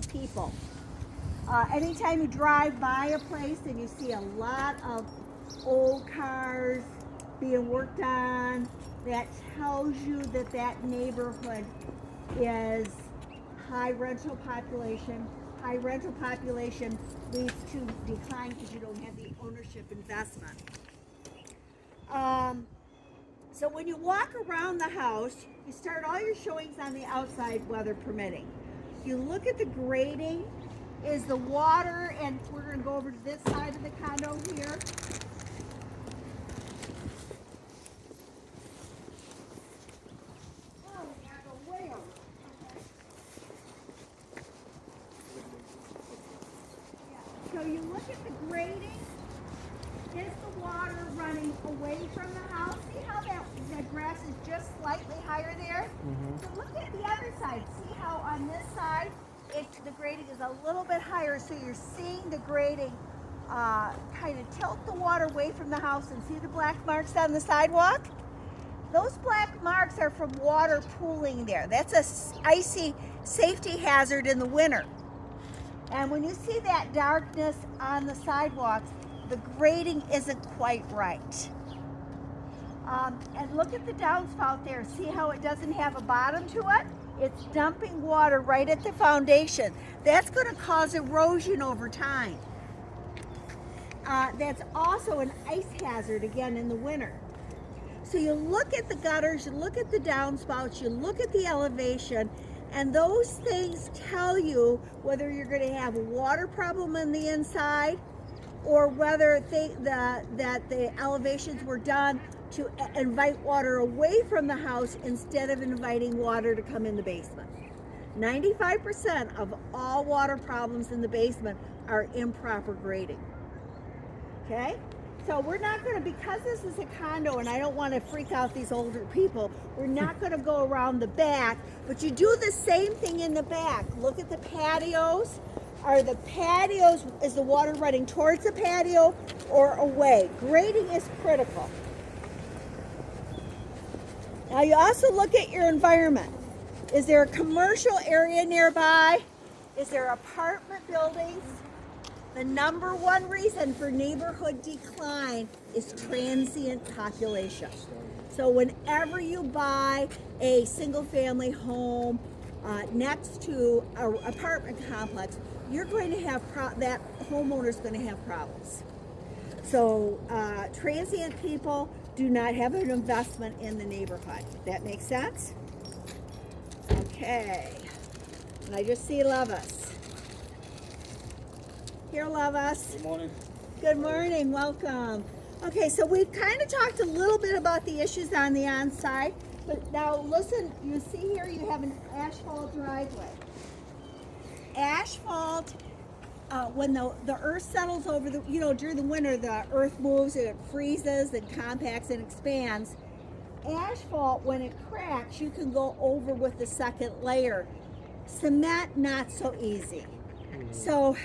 people. Anytime you drive by a place and you see a lot of old cars being worked on, that tells you that that neighborhood is high rental population. High rental population leads to decline because you don't have the ownership investment. So when you walk around the house, you start all your showings on the outside, weather permitting. You look at the grading. Is the water, and we're going to go over to this side of the condo here. Oh, we gotta go way over. Okay. Yeah. So you look at the grading. Is the water running away from the house? See how that grass is just slightly higher there? Mm-hmm. So look at the other side. See how on this side the grading is a little bit higher, so you're seeing the grading kind of tilt the water away from the house. And see the black marks on the sidewalk? Those black marks are from water pooling there. That's a icy safety hazard in the winter. And when you see that darkness on the sidewalks, the grading isn't quite right. And look at the downspout there. See how it doesn't have a bottom to it? It's dumping water right at the foundation. That's going to cause erosion over time. That's also an ice hazard again in the winter. So you look at the gutters, you look at the downspouts, you look at the elevation, and those things tell you whether you're going to have a water problem on the inside or whether that the elevations were done to invite water away from the house instead of inviting water to come in the basement. 95% of all water problems in the basement are improper grading. Okay? So we're not going to, because this is a condo and I don't want to freak out these older people, we're not going to go around the back, but you do the same thing in the back. Look at the patios. Are the patios, is the water running towards the patio or away? Grading is critical. Now you also look at your environment. Is there a commercial area nearby? Is there apartment buildings? The number one reason for neighborhood decline is transient population. So whenever you buy a single family home next to an apartment complex, you're going to have, that homeowner's going to have problems. So transient people do not have an investment in the neighborhood. That makes sense? Okay. And I just see Lovis. Here, Lovis. Good morning. Good morning. Welcome. Okay, so we've kind of talked a little bit about the issues on the on-site, but now listen, you see here you have an asphalt driveway. Asphalt, when the earth settles over the, during the winter, the earth moves and it freezes and compacts and expands. Asphalt, when it cracks, you can go over with the second layer. Cement, not so easy. So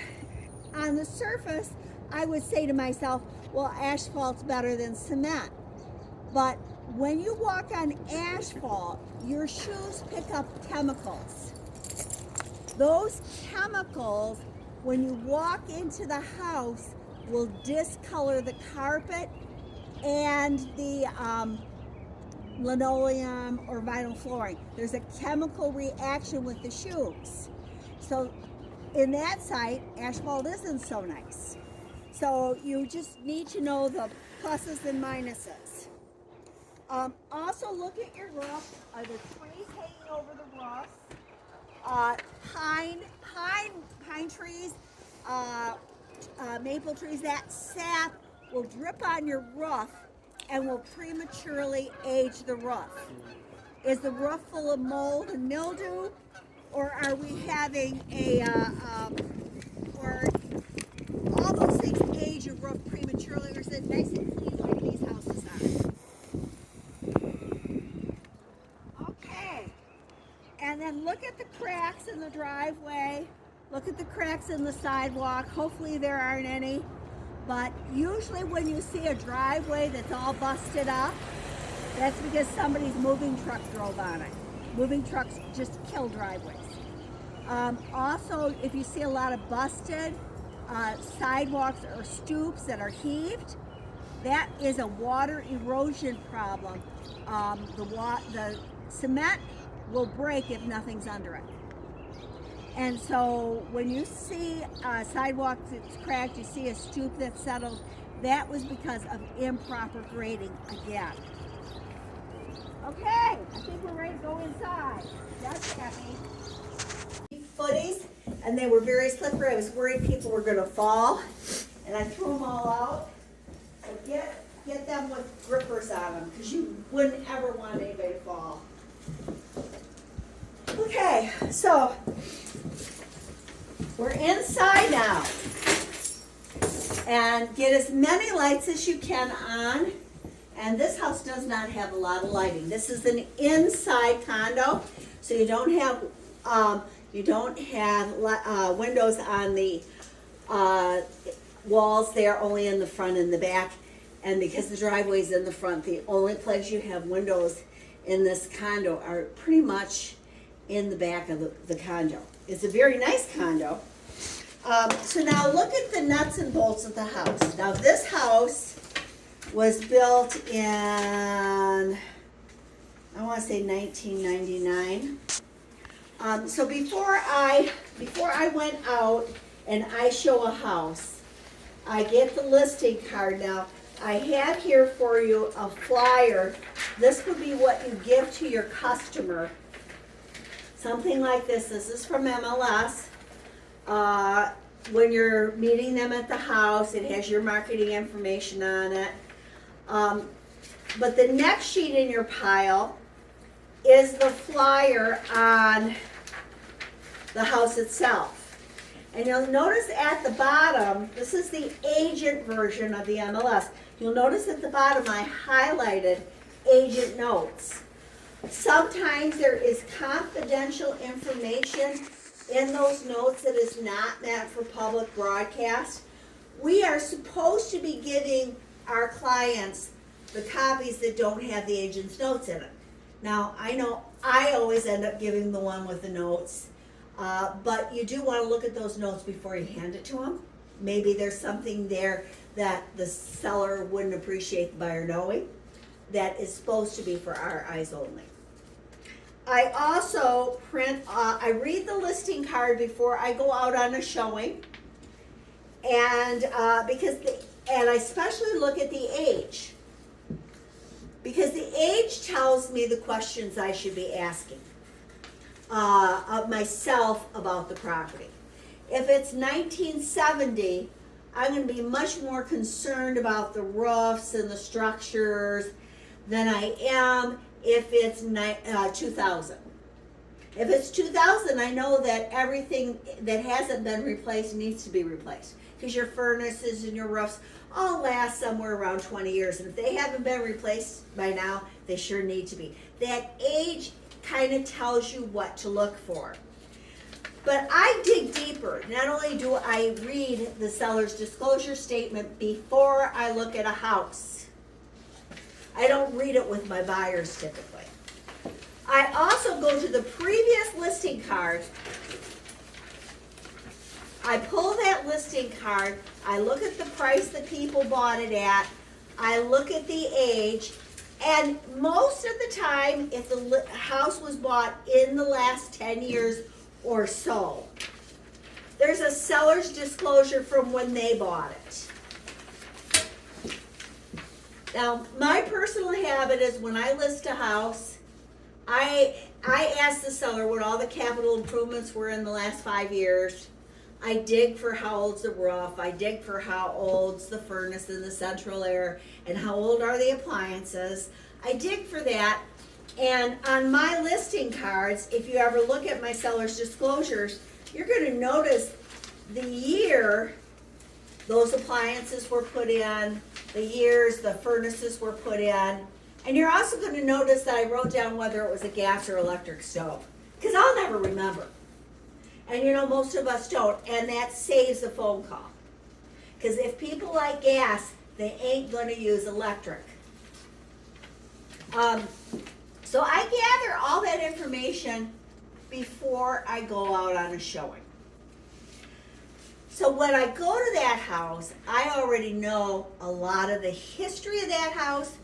on the surface, I would say to myself, well, asphalt's better than cement. But when you walk on asphalt, your shoes pick up chemicals. Those chemicals, when you walk into the house, will discolor the carpet and the linoleum or vinyl flooring. There's a chemical reaction with the shoes. So in that site, asphalt isn't so nice. So you just need to know the pluses and minuses. Also look at your roof. Are there trees hanging over the roof? Pine trees, maple trees, that sap will drip on your roof and will prematurely age the roof. Is the roof full of mold and mildew, or are we having or all those things age a roof prematurely, or is it nice and clean like these houses are? Okay. And then look at the cracks in the driveway. Look at the cracks in the sidewalk. Hopefully there aren't any. But usually when you see a driveway that's all busted up, that's because somebody's moving truck drove on it. Moving trucks just kill driveways. Also, if you see a lot of busted sidewalks or stoops that are heaved, that is a water erosion problem. The cement will break if nothing's under it. And so when you see a sidewalk that's cracked, you see a stoop that's settled, that was because of improper grading again. Okay, I think we're ready to go inside. That's happy. Footies, and they were very slippery. I was worried people were going to fall, and I threw them all out. So get them with grippers on them, because you wouldn't ever want anybody to fall. Okay, so we're inside now, and get as many lights as you can on. And this house does not have a lot of lighting. This is an inside condo, so you don't have windows on the walls there, only in the front and the back. And because the driveway's in the front, the only place you have windows in this condo are pretty much in the back of the condo. It's a very nice condo. So now look at the nuts and bolts of the house. Now this house was built in, I want to say 1999. So before I went out and I show a house, I get the listing card. Now I have here for you a flyer. This would be what you give to your customer. Something like this. This is from MLS. When you're meeting them at the house, it has your marketing information on it. But the next sheet in your pile is the flyer on the house itself. And you'll notice at the bottom, this is the agent version of the MLS. You'll notice at the bottom I highlighted agent notes. Sometimes there is confidential information in those notes that is not meant for public broadcast. We are supposed to be giving our clients the copies that don't have the agent's notes in it. Now, I know I always end up giving the one with the notes, but you do want to look at those notes before you hand it to them. Maybe there's something there that the seller wouldn't appreciate the buyer knowing that is supposed to be for our eyes only. I also I read the listing card before I go out on a showing, and and I especially look at the age, because the age tells me the questions I should be asking of myself about the property. If it's 1970, I'm going to be much more concerned about the roofs and the structures than I am if it's 2000. If it's 2000, I know that everything that hasn't been replaced needs to be replaced, because your furnaces and your roofs all last somewhere around 20 years. And if they haven't been replaced by now, they sure need to be. That age kind of tells you what to look for. But I dig deeper. Not only do I read the seller's disclosure statement before I look at a house, I don't read it with my buyers typically. I also go to the previous listing card. I pull that listing card, I look at the price that people bought it at, I look at the age, and most of the time, if the house was bought in the last 10 years or so, there's a seller's disclosure from when they bought it. Now, my personal habit is when I list a house, I ask the seller what all the capital improvements were in the last 5 years. I dig for how old's the roof, I dig for how old's the furnace and the central air, and how old are the appliances. I dig for that, and on my listing cards, if you ever look at my seller's disclosures, you're going to notice the year those appliances were put in, the years the furnaces were put in, and you're also going to notice that I wrote down whether it was a gas or electric stove, because I'll never remember. And you know, most of us don't, and that saves a phone call. Because if people like gas, they ain't going to use electric. So I gather all that information before I go out on a showing. So when I go to that house, I already know a lot of the history of that house,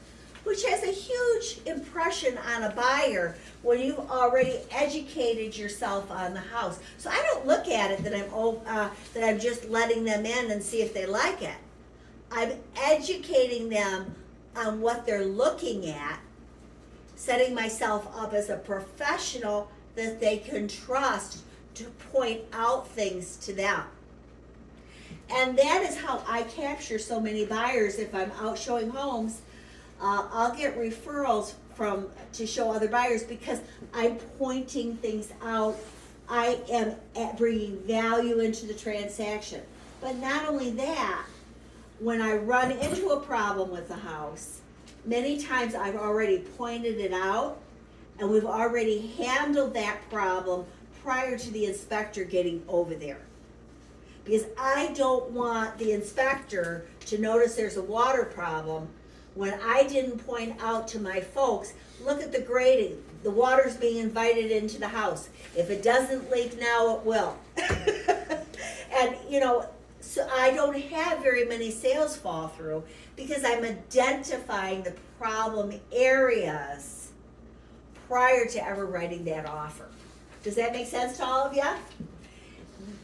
which has a huge impression on a buyer when you've already educated yourself on the house. So I don't look at it that I'm just letting them in and see if they like it. I'm educating them on what they're looking at, setting myself up as a professional that they can trust to point out things to them. And that is how I capture so many buyers. If I'm out showing homes, I'll get referrals to show other buyers because I'm pointing things out. I am bringing value into the transaction. But not only that, when I run into a problem with the house, many times I've already pointed it out and we've already handled that problem prior to the inspector getting over there. Because I don't want the inspector to notice there's a water problem when I didn't point out to my folks, look at the grading, the water's being invited into the house. If it doesn't leak now, it will. And so I don't have very many sales fall through because I'm identifying the problem areas prior to ever writing that offer. Does that make sense to all of you?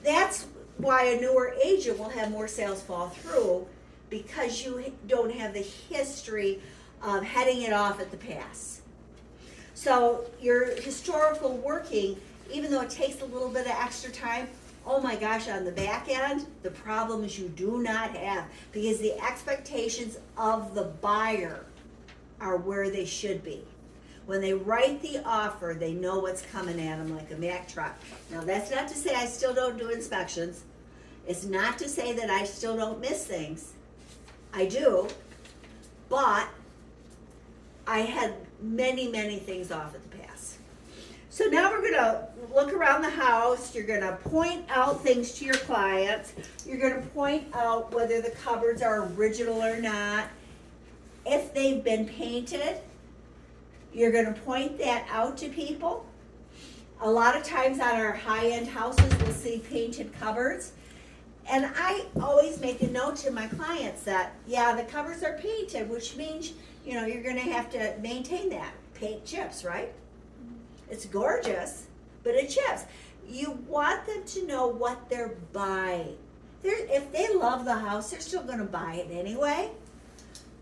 That's why a newer agent will have more sales fall through, because you don't have the history of heading it off at the pass. So your historical working, even though it takes a little bit of extra time, oh my gosh, on the back end, the problems you do not have, because the expectations of the buyer are where they should be. When they write the offer, they know what's coming at them like a Mack truck. Now, that's not to say I still don't do inspections. It's not to say that I still don't miss things. I do, but I had many, many things off at the pass. So now we're going to look around the house. You're going to point out things to your clients. You're going to point out whether the cupboards are original or not. If they've been painted, you're going to point that out to people. A lot of times on our high-end houses, we'll see painted cupboards. And I always make a note to my clients that, yeah, the covers are painted, which means, you're going to have to maintain that. Paint chips, right? It's gorgeous, but it chips. You want them to know what they're buying. If they love the house, they're still going to buy it anyway.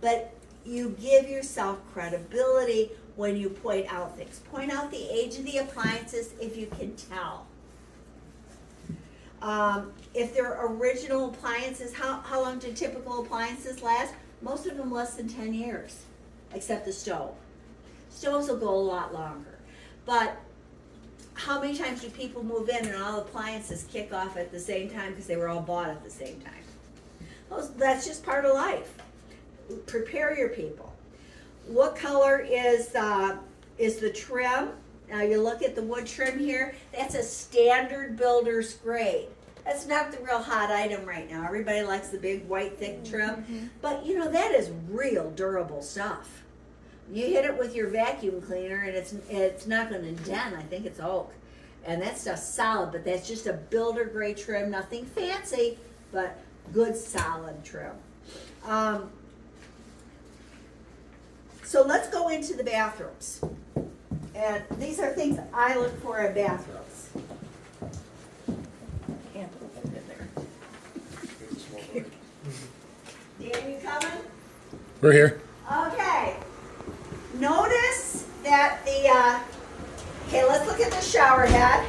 But you give yourself credibility when you point out things. Point out the age of the appliances if you can tell. If they're original appliances, how long do typical appliances last? Most of them less than 10 years, except the stove. Stoves will go a lot longer. But how many times do people move in and all appliances kick off at the same time because they were all bought at the same time? That's just part of life. Prepare your people. What color is the trim? Now you look at the wood trim here, that's a standard builder's grade. That's not the real hot item right now. Everybody likes the big white thick trim, but that is real durable stuff. You hit it with your vacuum cleaner and it's not going to dent. I think it's oak. And that stuff's solid, but that's just a builder grade trim, nothing fancy, but good solid trim. So let's go into the bathrooms. And these are things I look for in bathrooms. Can't put it in there. Dan, you coming? We're here. Okay. Notice that okay, let's look at the shower head.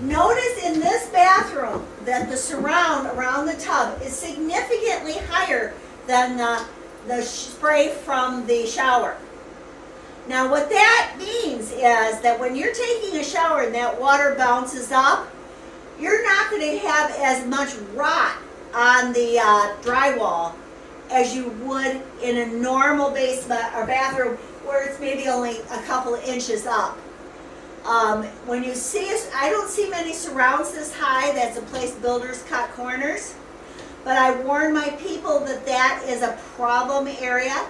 Notice in this bathroom that the surround around the tub is significantly higher than the spray from the shower. Now what that means is that when you're taking a shower and that water bounces up, you're not going to have as much rot on the drywall as you would in a normal basement or bathroom where it's maybe only a couple of inches up. When you see I don't see many surrounds this high. That's a place builders cut corners. But I warn my people that that is a problem area.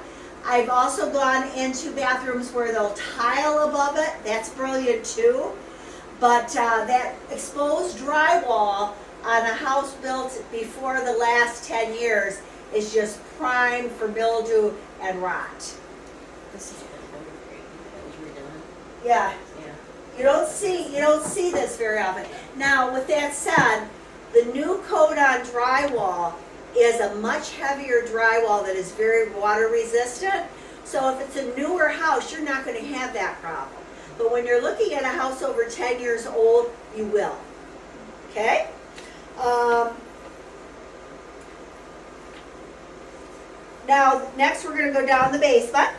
I've also gone into bathrooms where they'll tile above it. That's brilliant too. But that exposed drywall on a house built before the last 10 years is just prime for mildew and rot. This is that was redone. Yeah. Yeah. You don't see this very often. Now, with that said, the new coat on drywall is a much heavier drywall that is very water resistant. So if it's a newer house, you're not going to have that problem. But when you're looking at a house over 10 years old, you will. Okay? Now, next we're going to go down the basement.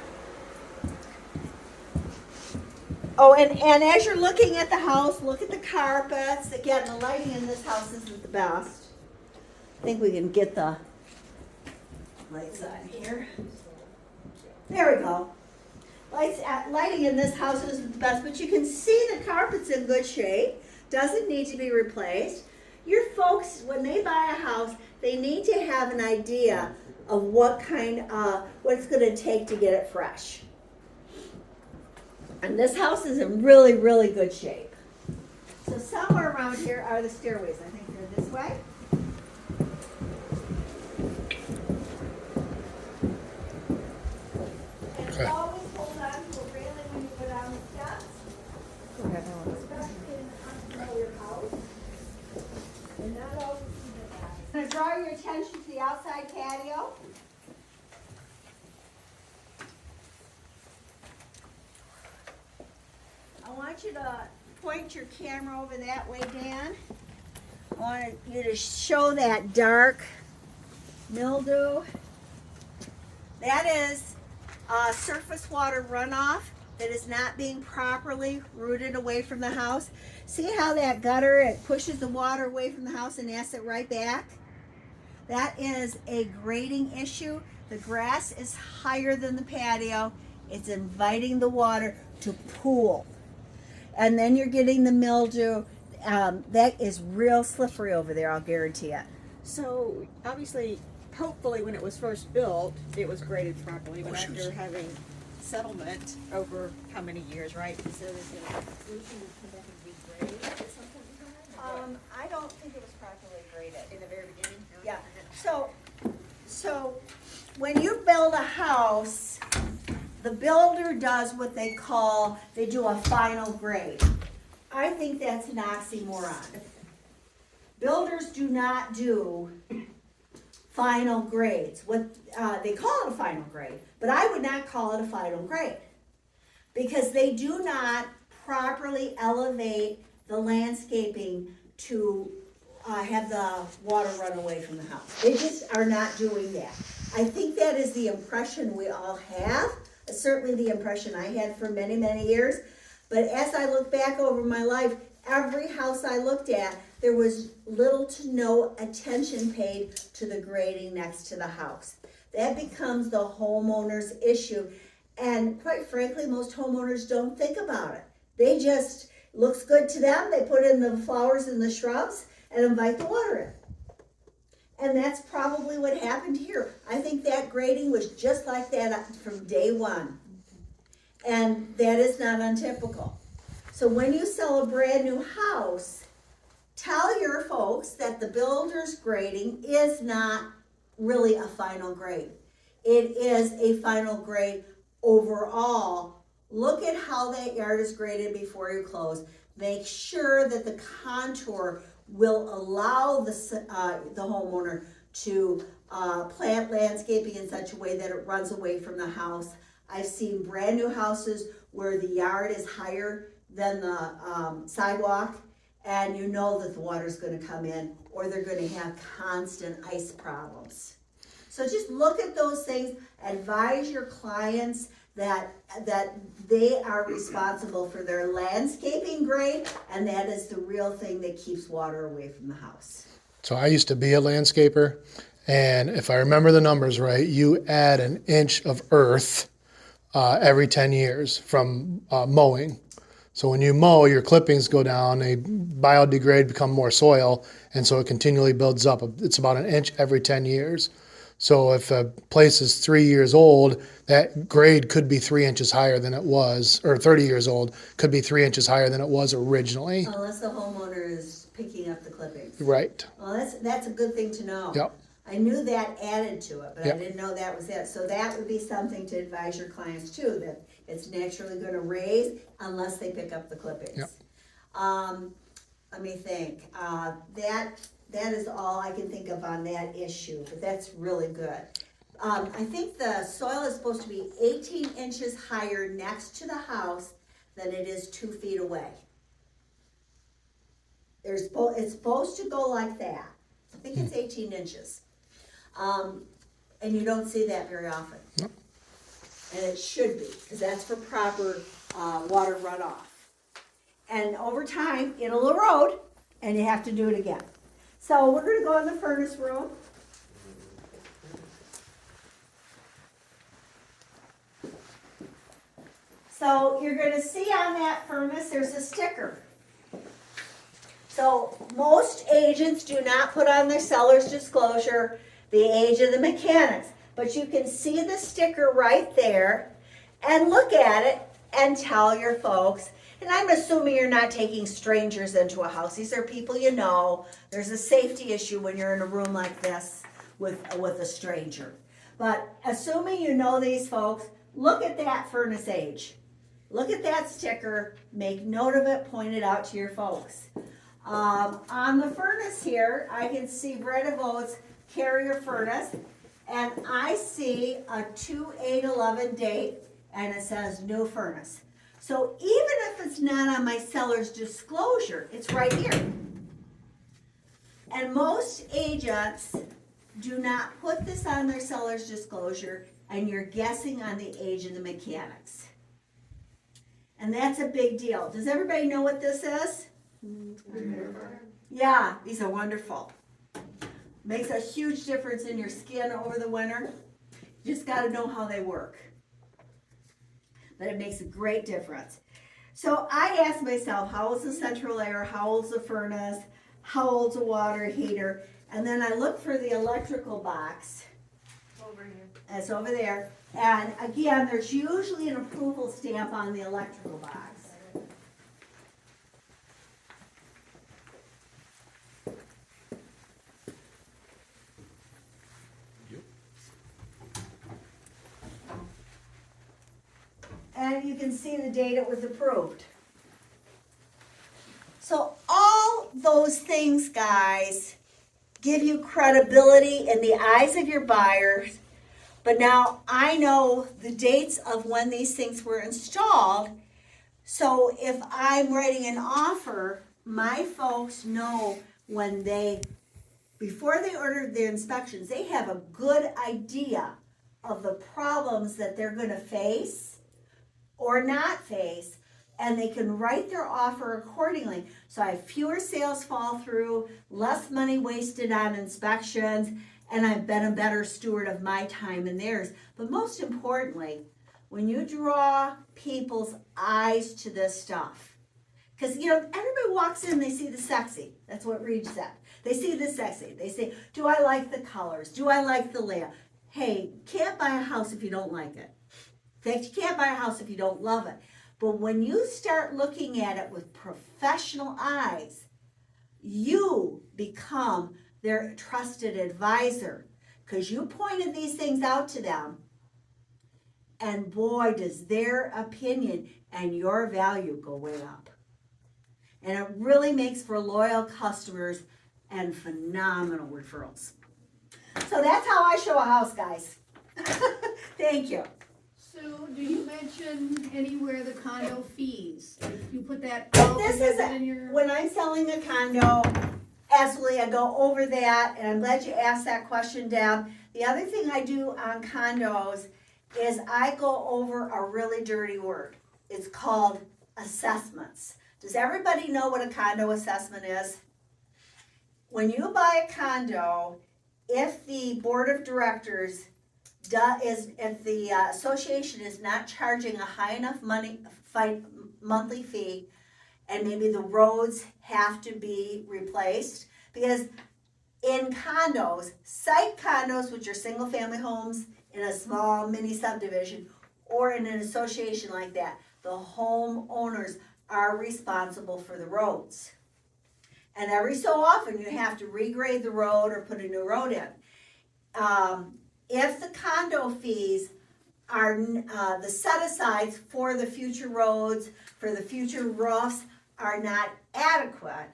Oh, and as you're looking at the house, look at the carpets. Again, the lighting in this house isn't the best. I think we can get the lights on here. There we go. Lighting in this house isn't the best, but you can see the carpet's in good shape. Doesn't need to be replaced. Your folks, when they buy a house, they need to have an idea of what it's going to take to get it fresh. And this house is in really, really good shape. So somewhere around here are the stairways. I think they're this way. And always hold on to a railing when you go down the steps. Especially in an unfamiliar house. And not always see the back. I'm going to draw your attention to the outside patio. I want you to point your camera over that way, Dan. I want you to show that dark mildew. That is surface water runoff that is not being properly rooted away from the house. See how that gutter, it pushes the water away from the house and asks it right back? That is a grading issue. The grass is higher than the patio. It's inviting the water to pool. And then you're getting the mildew. That is real slippery over there, I'll guarantee it. So obviously, hopefully when it was first built, it was graded properly, but after having settlement over how many years, right? So there's a solution to come back and regrade at some point in time? I don't think it was properly graded. In the very beginning? Yeah, so when you build a house, the builder does what they do a final grade. I think that's an oxymoron. Builders do not do final grades. They call it a final grade, but I would not call it a final grade because they do not properly elevate the landscaping to have the water run away from the house. They just are not doing that. I think that is the impression we all have. Certainly the impression I had for many, many years. But as I look back over my life, every house I looked at, there was little to no attention paid to the grading next to the house. That becomes the homeowner's issue. And quite frankly, most homeowners don't think about it. They just, looks good to them, they put in the flowers and the shrubs and invite the water in. And that's probably what happened here. I think that grading was just like that from day one. And that is not untypical. So when you sell a brand new house, tell your folks that the builder's grading is not really a final grade. It is a final grade overall. Look at how that yard is graded before you close. Make sure that the contour will allow the homeowner to plant landscaping in such a way that it runs away from the house. I've seen brand new houses where the yard is higher than the sidewalk, and you know that the water's going to come in, or they're going to have constant ice problems. So just look at those things. Advise your clients that they are responsible for their landscaping grade, and that is the real thing that keeps water away from the house. So I used to be a landscaper, and if I remember the numbers right, you add an inch of earth every 10 years from mowing. So when you mow, your clippings go down, they biodegrade, become more soil, and so it continually builds up. It's about an inch every 10 years. So if a place is 3 years old, that grade could be 3 inches higher than it was, or 30 years old, could be 3 inches higher than it was originally. Unless the homeowner is picking up the clippings. Right. Well, that's a good thing to know. Yep. I knew that added to it, but Yep. I didn't know that was it. So that would be something to advise your clients too, that it's naturally gonna raise unless they pick up the clippings. Yep. Let me think, that is all I can think of on that issue, but that's really good. I think the soil is supposed to be 18 inches higher next to the house than it is 2 feet away. It's supposed to go like that. I think it's 18 inches. And you don't see that very often. Nope. And it should be, because that's for proper water runoff. And over time, it'll erode, and you have to do it again. So we're gonna go in the furnace room. So you're gonna see on that furnace, there's a sticker. So most agents do not put on their seller's disclosure the age of the mechanics, but you can see the sticker right there and look at it and tell your folks. And I'm assuming you're not taking strangers into a house. These are people you know. There's a safety issue when you're in a room like this with a stranger. But assuming you know these folks, look at that furnace age. Look at that sticker, make note of it, point it out to your folks. On the furnace here, I can see Bread of Oats carrier furnace, and I see a 2/8/11 date, and it says new furnace. So even if it's not on my seller's disclosure, it's right here. And most agents do not put this on their seller's disclosure, and you're guessing on the age of the mechanics. And that's a big deal. Does everybody know what this is? Yeah, these are wonderful. Makes a huge difference in your skin over the winter. You just got to know how they work. But it makes a great difference. So I asked myself, how old's the central air? How old's the furnace? How old's the water heater? And then I looked for the electrical box. Over here. It's over there. And again, there's usually an approval stamp on the electrical box. And you can see the date it was approved. So all those things, guys, give you credibility in the eyes of your buyers. But now I know the dates of when these things were installed. So if I'm writing an offer, my folks know when before they order the inspections, they have a good idea of the problems that they're going to face or not face, and they can write their offer accordingly. So I have fewer sales fall through, less money wasted on inspections, and I've been a better steward of my time and theirs. But most importantly, when you draw people's eyes to this stuff, because everybody walks in, they see the sexy. That's what Reed said. They see the sexy. They say, do I like the colors? Do I like the layout? Hey, can't buy a house if you don't like it. In fact, you can't buy a house if you don't love it. But when you start looking at it with professional eyes, you become their trusted advisor, because you pointed these things out to them, and boy, does their opinion and your value go way up. And it really makes for loyal customers and phenomenal referrals. So that's how I show a house, guys. Thank you. Sue, do you mention anywhere the condo fees? You put that This is in your. when I'm selling a condo, absolutely, I go over that, and I'm glad you asked that question, Deb. The other thing I do on condos is I go over a really dirty word. It's called assessments. Does everybody know what a condo assessment is? When you buy a condo, if the board of directors if the association is not charging a high enough monthly fee, and maybe the roads have to be replaced, because In condos, site condos, which are single family homes in a small mini subdivision, or in an association like that, the homeowners are responsible for the roads. And every so often, you have to regrade the road or put a new road in. If the condo fees are, the set-asides for the future roads, for the future roofs, are not adequate,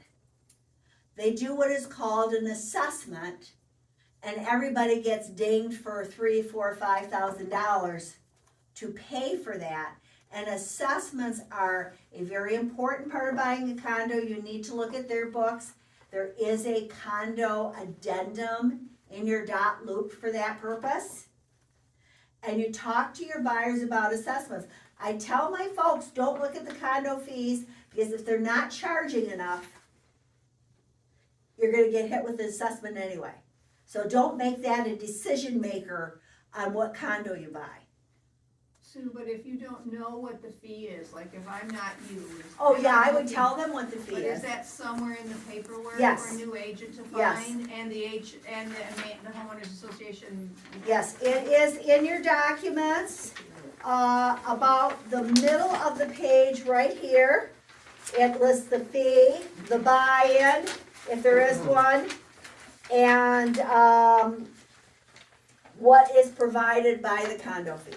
they do what is called an assessment, and everybody gets dinged for $3,000, $4,000, $5,000 to pay for that. And assessments are a very important part of buying a condo. You need to look at their books. There is a condo addendum in your dot loop for that purpose. And you talk to your buyers about assessments. I tell my folks, don't look at the condo fees, because if they're not charging enough, you're gonna get hit with the assessment anyway. So don't make that a decision maker on what condo you buy. Sue, but if you don't know what the fee is, like if I'm not you. Oh and yeah, I'm I would looking- tell them what the fee But is is. that somewhere in the paperwork Yes. for a new agent to Yes. find, and the homeowners association? Yes, it is in your documents, about the middle of the page right here. It lists the fee, the buy-in, if there is one, and, what is provided by the condo fee.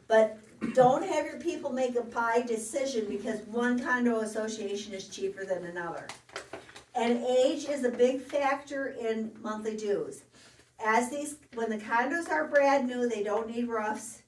But don't have your people make a pie decision because one condo association is cheaper than another. And age is a big factor in monthly dues. When the condos are brand new, they don't need roofs,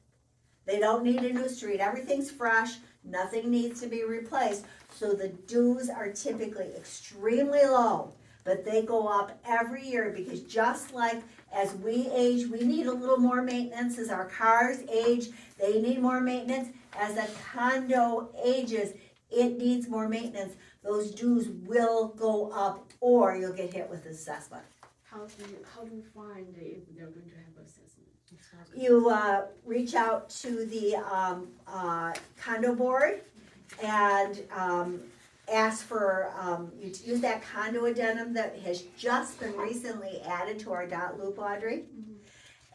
they don't need a new street, everything's fresh, nothing needs to be replaced. So the dues are typically extremely low, but they go up every year because just like as we age, we need a little more maintenance. As our cars age, they need more maintenance. As a condo ages, it needs more maintenance. Those dues will go up or you'll get hit with assessment. How do you find if they're going to have assessment? You reach out to the condo board and ask for, you use that condo addendum that has just been recently added to our dot loop, Audrey.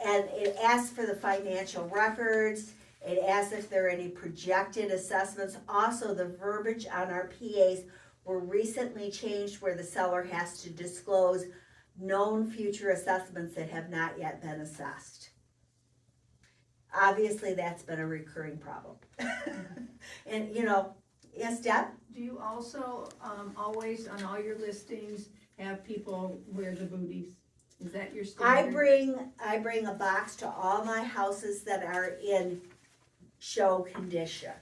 And it asks for the financial records, it asks if there are any projected assessments. Also, the verbiage on our PAs were recently changed where the seller has to disclose known future assessments that have not yet been assessed. Obviously, that's been a recurring problem. And, yes, Deb? Do you also, always on all your listings, have people wear the booties? Is that your I standard? bring a box to all my houses that are in show condition.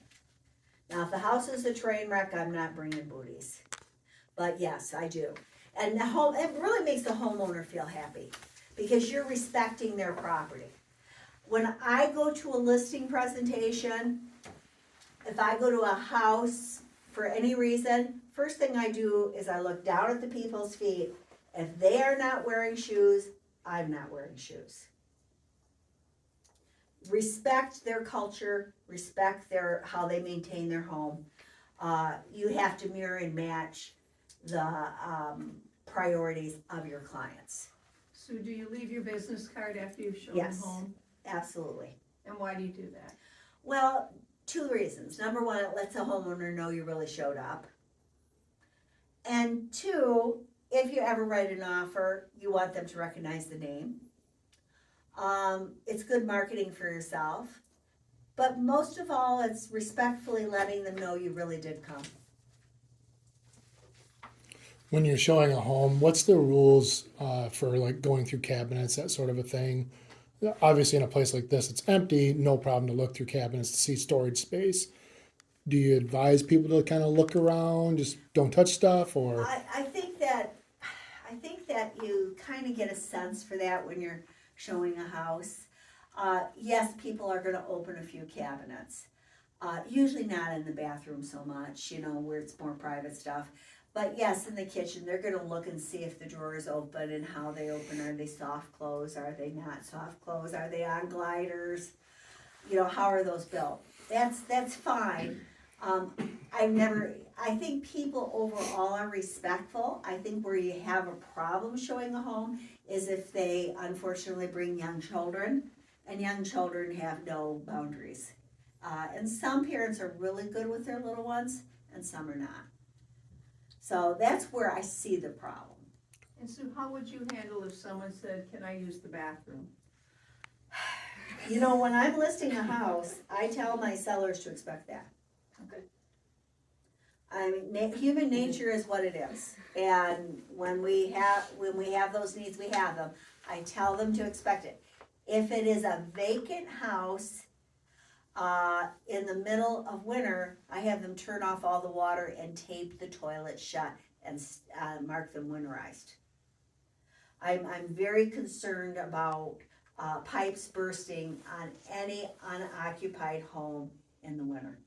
Now, if the house is a train wreck, I'm not bringing booties. But yes, I do. And it really makes the homeowner feel happy because you're respecting their property. When I go to a listing presentation, if I go to a house for any reason, first thing I do is I look down at the people's feet. If they are not wearing shoes, I'm not wearing shoes. Respect their culture, respect how they maintain their home. You have to mirror and match the priorities of your clients. So do you leave your business card after you've shown Yes. them home? Absolutely. And why do you do that? Well, two reasons. Number one, it lets the homeowner know you really showed up. And two, if you ever write an offer, you want them to recognize the name. It's good marketing for yourself. But most of all, it's respectfully letting them know you really did come. When you're showing a home, what's the rules for like going through cabinets, that sort of a thing? Obviously, in a place like this, it's empty, no problem to look through cabinets to see storage space. Do you advise people to kind of look around, just don't touch stuff, or? I think that you kind of get a sense for that when you're showing a house. Yes, people are going to open a few cabinets. Usually not in the bathroom so much, where it's more private stuff. But yes, in the kitchen, they're going to look and see if the drawer is open and how they open. Are they soft close? Are they not soft close? Are they on gliders? How are those built? That's fine. I I think people overall are respectful. I think where you have a problem showing a home is if they unfortunately bring young children, and young children have no boundaries. And some parents are really good with their little ones, and some are not. So that's where I see the problem. And Sue, how would you handle if someone said, can I use the bathroom? You know, when I'm listing a house, I tell my sellers to expect that. Okay. I mean, human nature is what it is, and when we have those needs, we have them. I tell them to expect it. If it is a vacant house, in the middle of winter, I have them turn off all the water and tape the toilet shut and mark them winterized. I'm very concerned about pipes bursting on any unoccupied home in the winter.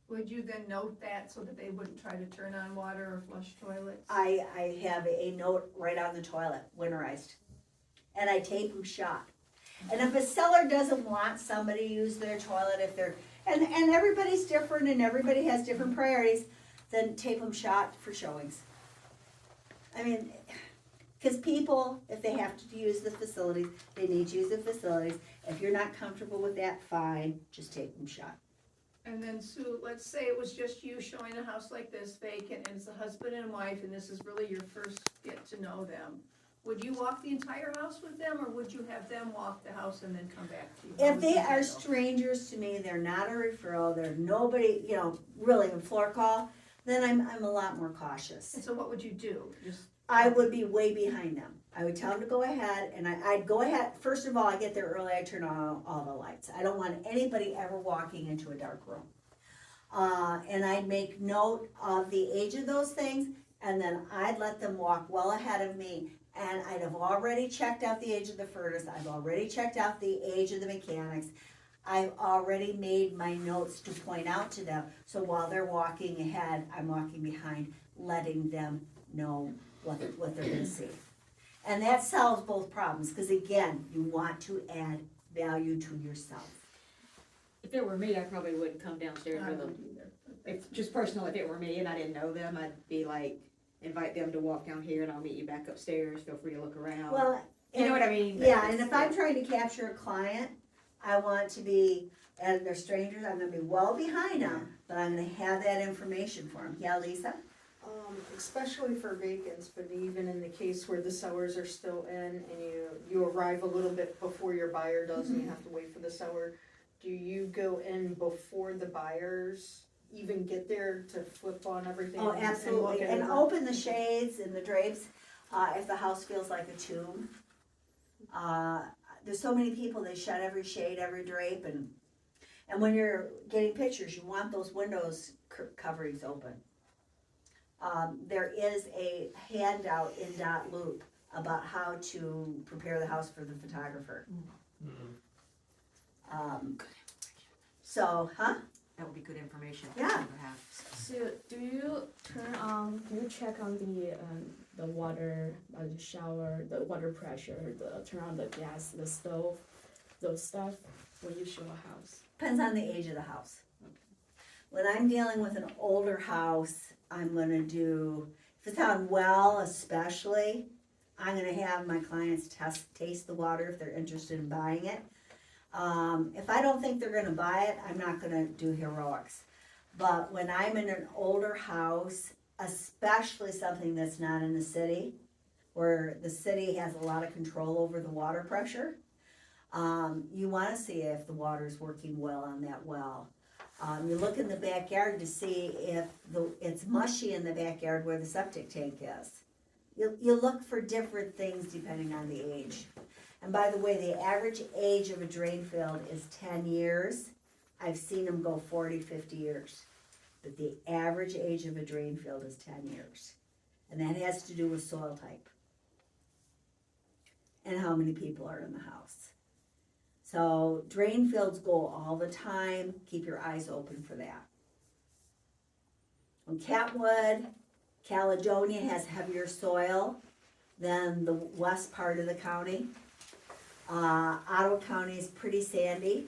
Would you then note that so that they wouldn't try to turn on water or flush toilets? I have a note right on the toilet, winterized, and I tape them shut. And if a seller doesn't want somebody to use their toilet, if they're, and everybody's different and everybody has different priorities, then tape them shut for showings. I mean, because people, if they have to use the facilities, they need to use the facilities. If you're not comfortable with that, fine, just tape them shut. And then Sue, let's say it was just you showing a house like this vacant, and it's a husband and wife, and this is really your first get to know them. Would you walk the entire house with them, or would you have them walk the house and then come back to you? How If would they you are handle? strangers to me, they're not a referral, they're nobody, you know, really in floor call, then I'm a lot more cautious. And so what would you do? Just, I would be way behind them. I would tell them to go ahead, and I'd go ahead, first of all, I get there early, I turn on all the lights. I don't want anybody ever walking into a dark room. And I'd make note of the age of those things, and then I'd let them walk well ahead of me. And I'd have already checked out the age of the furnace, I've already checked out the age of the mechanics. I've already made my notes to point out to them, so while they're walking ahead, I'm walking behind, letting them know what they're gonna see. And that solves both problems, because again, you want to add value to yourself. If it were me, I probably wouldn't come downstairs I with them. wouldn't either. If, just personal, if it were me and I didn't know them, I'd be like, invite them to walk down here and I'll meet you back upstairs, feel free to look around. Well, You know what I mean? yeah, and if I'm trying to capture a client, I want to be, and they're strangers, I'm gonna be well behind them, but I'm gonna have that information for them. Yeah, Lisa? Especially for vacants, but even in the case where the sellers are still in and you arrive a little bit before your buyer does and you have to wait for the seller, do you go in before the buyers even get there to flip on everything? Oh, and look absolutely, it and over? open the shades and the drapes, if the house feels like a tomb. There's so many people, they shut every shade, every drape, and when you're getting pictures, you want those windows coverings open. There is a handout in Dot Loop about how to prepare the house for the photographer. So, That would be good information. Yeah. to have. So, do you do you check on the water, the shower, the water pressure, turn on the gas, the stove, those stuff when you show a house? depends on the age of the house. When I'm dealing with an older house, I'm gonna do, if it's on well especially, I'm gonna have my clients taste the water if they're interested in buying it. If I don't think they're gonna buy it, I'm not gonna do heroics. But when I'm in an older house, especially something that's not in the city, where the city has a lot of control over the water pressure, you wanna see if the water's working well on that well. You look in the backyard to see if it's mushy in the backyard where the septic tank is. You look for different things depending on the age. And by the way, the average age of a drain field is 10 years. I've seen them go 40, 50 years. But the average age of a drain field is 10 years. And that has to do with soil type. And how many people are in the house. So drain fields go all the time. Keep your eyes open for that. On Catwood, Caledonia has heavier soil than the west part of the county. Ottawa County is pretty sandy.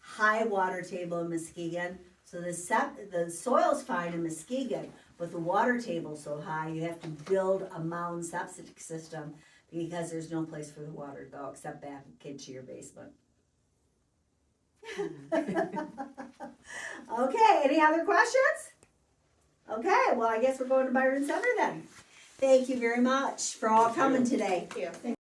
High water table in Muskegon, so So the soil's fine in Muskegon, but the water table's so high, you have to build a mound septic system because there's no place for the water to go except back into your basement. Okay, any other questions? Okay, well, I guess we're going to Byron Center then. Thank you very much for all coming today. Yeah.